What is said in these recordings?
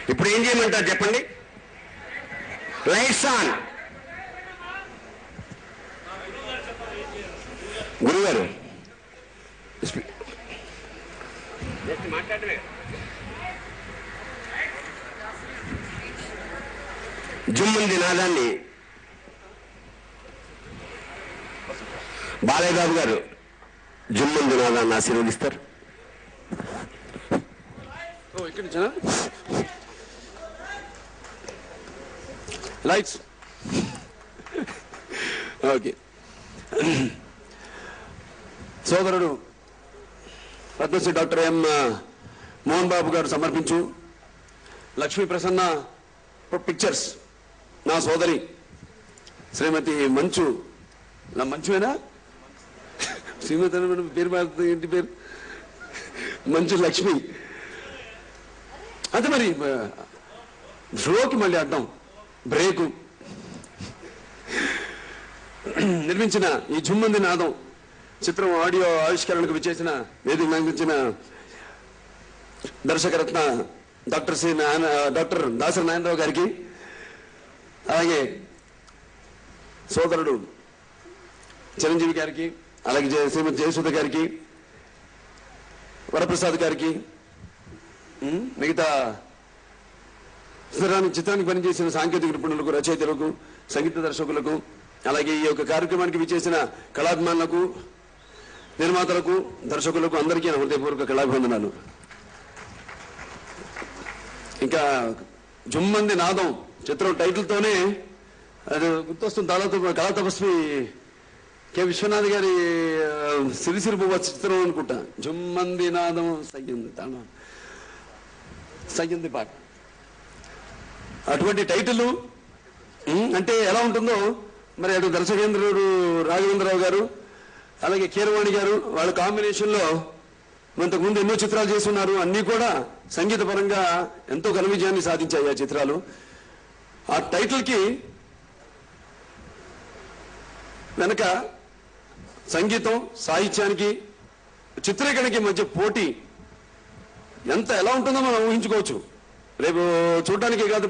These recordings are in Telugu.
ఇప్పుడు ఏం చేయమంటారు చెప్పండి? Lights on. గురుగారు మాట్లాడమే. జుమ్మంది నాదాన్ని బాలయ్య బాబు గారు జుమ్మంది నాదాన్ని ఆశీర్వదిస్తారు. ఇక్కడి నుంచా? Lights okay. సోదరుడు పద్మశ్రీ డాక్టర్ ఎం మోహన్ బాబు గారు సమర్పించు లక్ష్మీ ప్రసన్న పిక్చర్స్ నా సోదరి శ్రీమతి మంచు, నా మంచువేనా శ్రీమతి పేరు మారుతుంది, ఇంటి పేరు మంచు లక్ష్మి. అంతే మరి షోకి మళ్ళీ అడ్డం బ్రేకు నిర్మించిన ఈ జుమ్మంది నాదం చిత్రం ఆడియో ఆవిష్కరణకు విచ్చేసిన వేదిక నిర్మించిన దర్శకరత్న డాక్టర్ దాసరి నారాయణరావు గారికి, అలాగే సోదరుడు చిరంజీవి గారికి, అలాగే శ్రీమతి జయసుధ గారికి, వరప్రసాద్ గారికి, మిగతా చిత్రానికి పనిచేసిన సాంకేతిక నిపుణులకు, రచయితలకు, సంగీత దర్శకులకు, అలాగే ఈ యొక్క కార్యక్రమానికి విచ్చేసిన కళాభిమానులకు, నిర్మాతలకు, దర్శకులకు అందరికీ నా హృదయపూర్వక కళాభివందనాలు. ఇంకా జుమ్మంది నాదం చిత్రం టైటిల్తోనే అది గుర్తొస్తుంది. దాదాపు కళా తపస్వి కె విశ్వనాథ్ గారి సిరిసిరి పువ్వ చిత్రం అనుకుంటా. జుమ్మంది నాదం సయ్యంది పాట. అటువంటి టైటిల్ అంటే ఎలా ఉంటుందో మరి అటు దర్శకేంద్రుడు రాఘవేంద్రరావు గారు, అలాగే కీరవాణి గారు వాళ్ళ కాంబినేషన్లో ఇంతకుముందు ఎన్నో చిత్రాలు చేస్తున్నారు. అన్నీ కూడా సంగీత పరంగా ఎంతో ఘన విజయాన్ని సాధించాయి ఆ చిత్రాలు. ఆ టైటిల్కి వెనక సంగీతం, సాహిత్యానికి, చిత్రీకరణకి మధ్య పోటీ ఎలా ఉంటుందో మనం ఊహించుకోవచ్చు. రేపు చూడడానికే కాదు,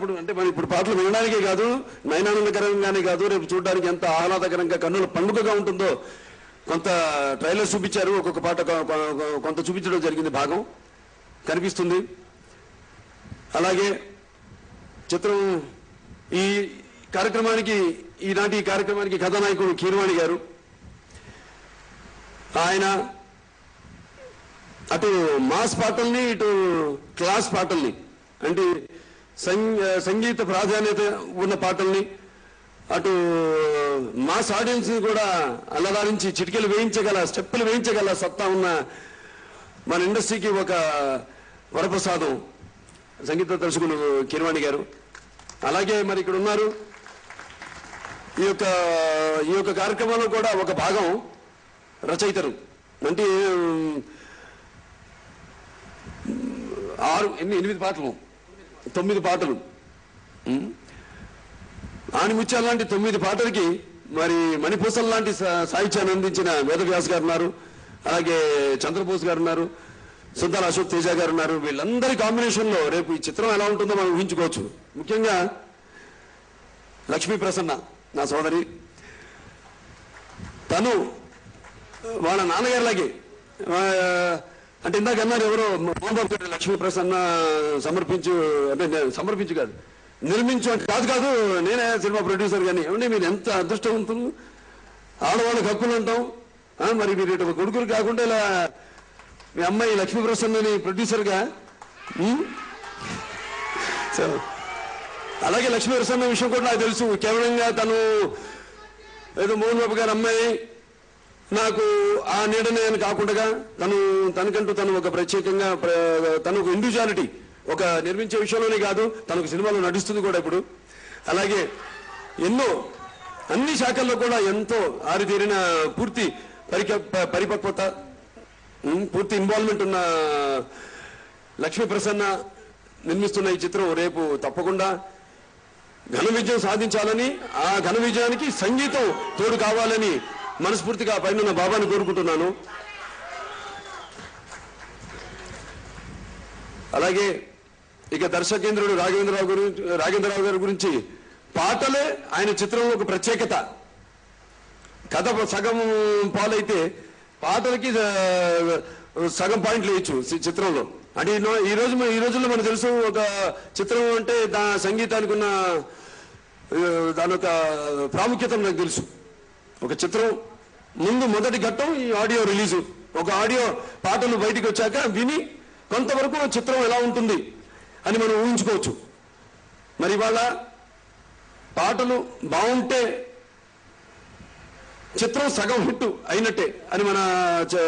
ఇప్పుడు పాటలు వినడానికే కాదు, నయనానందకరంగానే కాదు, రేపు చూడడానికి ఎంత ఆహ్లాదకరంగా కన్నుల పండుగగా ఉంటుందో కొంత ట్రైలర్ చూపించారు. ఒక్కొక్క పాట కొంత చూపించడం జరిగింది, భాగం కనిపిస్తుంది. అలాగే చిత్రం ఈనాటి కార్యక్రమానికి కథానాయకుడు కీరవాణి గారు. ఆయన అటు మాస్ పాటల్ని, ఇటు క్లాస్ పాటల్ని, అంటే సంగీత ప్రాధాన్యత ఉన్న పాటల్ని, అటు మాస్ ఆడియన్స్ ని కూడా అల్లదారించి చిటికెలు వేయించగల, స్టెప్పులు వేయించగల సత్తా ఉన్న మన ఇండస్ట్రీకి ఒక వరప్రసాదం సంగీత దర్శకులు కీరవాణి గారు. అలాగే మరి ఇక్కడ ఉన్నారు. ఈ యొక్క కార్యక్రమంలో కూడా ఒక భాగం రచయితలు. అంటే 9 పాటలు ఆణిముత్యాల లాంటి 9 పాటలకి మరి మణిపూసల్ లాంటి సాహిత్యాన్ని అందించిన వేదవ్యాస్ గారు ఉన్నారు, అలాగే చంద్రబోస్ గారు ఉన్నారు, సుద్దాల అశోక్ తేజ గారు ఉన్నారు. వీళ్ళందరి కాంబినేషన్ లో రేపు ఈ చిత్రం ఎలా ఉంటుందో మనం ఊహించుకోవచ్చు. ముఖ్యంగా లక్ష్మీ ప్రసన్న నా సోదరి, తను వాళ్ళ నాన్నగారిలాగే అంటే ఇందాక అన్నారు ఎవరో మోహన్ బాబు గారు లక్ష్మీ ప్రసన్న సమర్పించు కాదు, నిర్మించు అంటే కాదు, నేనే సినిమా ప్రొడ్యూసర్. కానీ ఏమంటే మీరు ఎంత అదృష్టవంతులు, ఆడవాళ్ళకి హక్కులు అంటాం. మరి మీరు ఇటు కొడుకులు కాకుండా ఇలా మీ అమ్మాయి లక్ష్మీ ప్రసన్నని ప్రొడ్యూసర్గా. సో అలాగే లక్ష్మీ ప్రసన్న విషయం కూడా నాకు తెలుసు. కేవలంగా తను ఏదో మోహన్ బాబు గారి అమ్మాయి, నాకు ఆ నీడనే అని కాకుండా తనకంటూ తను ఒక ప్రత్యేకంగా తను ఒక ఇండివిజువాలిటీ ఒక నిర్మించే విషయంలోనే కాదు, తనకు సినిమాలో నడుస్తుంది కూడా ఇప్పుడు. అలాగే అన్ని శాఖల్లో కూడా ఎంతో ఆరితేరిన పూర్తి పరిపక్వత, పూర్తి ఇన్వాల్వ్మెంట్ ఉన్న లక్ష్మీ ప్రసన్న నిర్మిస్తున్న ఈ చిత్రం రేపు తప్పకుండా ఘన విజయం సాధించాలని, ఆ ఘన విజయానికి సంగీతం తోడు కావాలని మనస్ఫూర్తిగా పైన బాబాని కోరుకుంటున్నాను. అలాగే ఇక దర్శకేంద్రుడు రాఘవేంద్రరావు గారి గురించి పాటలే ఆయన చిత్రంలో ఒక ప్రత్యేకత. కథ సగం పాలైతే పాటలకి సగం పాయింట్లు వేయచ్చు చిత్రంలో. అంటే ఈ రోజుల్లో మనకు తెలుసు, ఒక చిత్రం అంటే సంగీతానికి ఉన్న దాని యొక్క ప్రాముఖ్యత నాకు తెలుసు. ఒక చిత్రం ముందు మొదటి ఘట్టం ఈ ఆడియో రిలీజు. ఒక ఆడియో పాటలు బయటికి వచ్చాక విని కొంతవరకు చిత్రం ఎలా ఉంటుంది అని మనం ఊహించుకోవచ్చు. మరి ఇవాళ పాటలు బాగుంటే చిత్రం సగం హిట్ అయినట్టే అని మన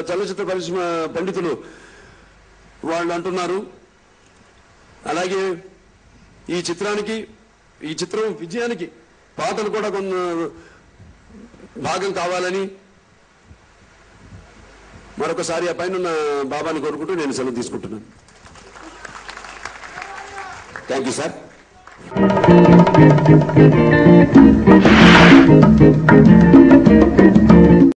చలనచిత్ర పరిశ్రమ పండితులు వాళ్ళు అంటున్నారు. అలాగే ఈ చిత్రం విజయానికి పాటలు కూడా కొంత భాగం కావాలని మరొకసారి ఆ పైన బాబాని కోరుకుంటూ నేను సెలవు తీసుకుంటున్నాను. Thank you sir.